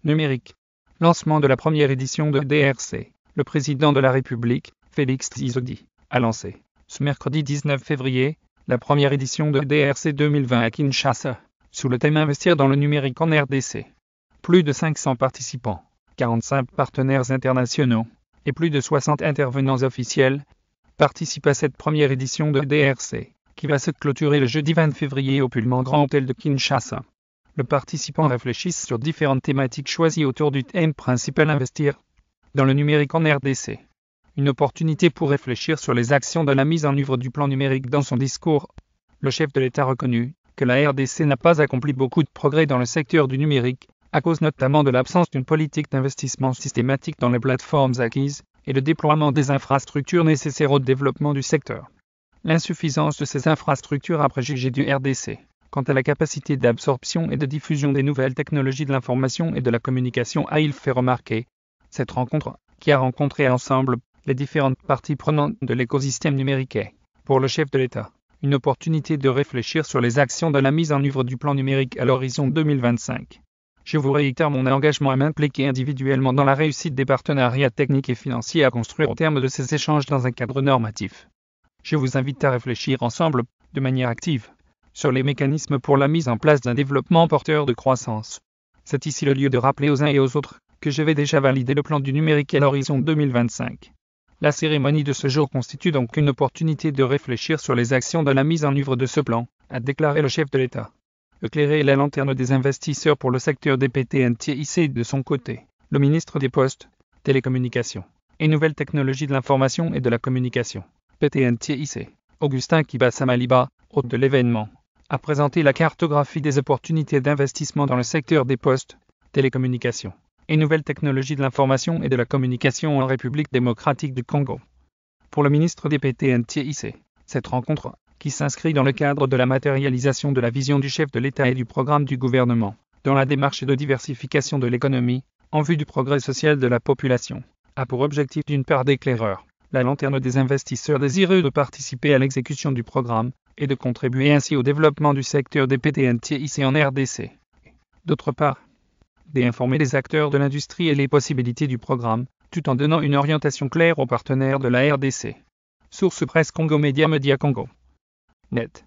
Numérique. Lancement de la première édition de DRC. Le président de la République, Félix Tshisekedi, a lancé, ce mercredi 19 février, la première édition de DRC 2020 à Kinshasa, sous le thème Investir dans le numérique en RDC. Plus de 500 participants, 45 partenaires internationaux et plus de 60 intervenants officiels participent à cette première édition de DRC, qui va se clôturer le jeudi 20 février au Pullman Grand Hôtel de Kinshasa. Les participants réfléchissent sur différentes thématiques choisies autour du thème principal Investir dans le numérique en RDC. Une opportunité pour réfléchir sur les actions de la mise en œuvre du plan numérique. Dans son discours, le chef de l'État a reconnu que la RDC n'a pas accompli beaucoup de progrès dans le secteur du numérique, à cause notamment de l'absence d'une politique d'investissement systématique dans les plateformes acquises et le déploiement des infrastructures nécessaires au développement du secteur. L'insuffisance de ces infrastructures a préjugé du RDC quant à la capacité d'absorption et de diffusion des nouvelles technologies de l'information et de la communication, a-il fait remarquer. Cette rencontre, qui a rencontré ensemble les différentes parties prenantes de l'écosystème numérique, est, pour le chef de l'État, une opportunité de réfléchir sur les actions de la mise en œuvre du plan numérique à l'horizon 2025. Je vous réitère mon engagement à m'impliquer individuellement dans la réussite des partenariats techniques et financiers à construire au terme de ces échanges dans un cadre normatif. Je vous invite à réfléchir ensemble, de manière active, sur les mécanismes pour la mise en place d'un développement porteur de croissance. C'est ici le lieu de rappeler aux uns et aux autres que je vais déjà valider le plan du numérique à l'horizon 2025. La cérémonie de ce jour constitue donc une opportunité de réfléchir sur les actions de la mise en œuvre de ce plan, a déclaré le chef de l'État. Éclairer la lanterne des investisseurs pour le secteur des PTNTIC. De son côté, le ministre des Postes, Télécommunications et Nouvelles Technologies de l'Information et de la Communication, PTNTIC, Augustin Kibasa-Maliba, hôte de l'événement, a présenté la cartographie des opportunités d'investissement dans le secteur des postes, télécommunications et nouvelles technologies de l'information et de la communication en République démocratique du Congo. Pour le ministre des PTNTIC, cette rencontre, qui s'inscrit dans le cadre de la matérialisation de la vision du chef de l'État et du programme du gouvernement, dans la démarche de diversification de l'économie, en vue du progrès social de la population, a pour objectif d'une part d'éclairer la lanterne des investisseurs désireux de participer à l'exécution du programme, et de contribuer ainsi au développement du secteur des PTNTIC en RDC. D'autre part, d'informer les acteurs de l'industrie et les possibilités du programme, tout en donnant une orientation claire aux partenaires de la RDC. Source Presse Congo Média Congo. Net.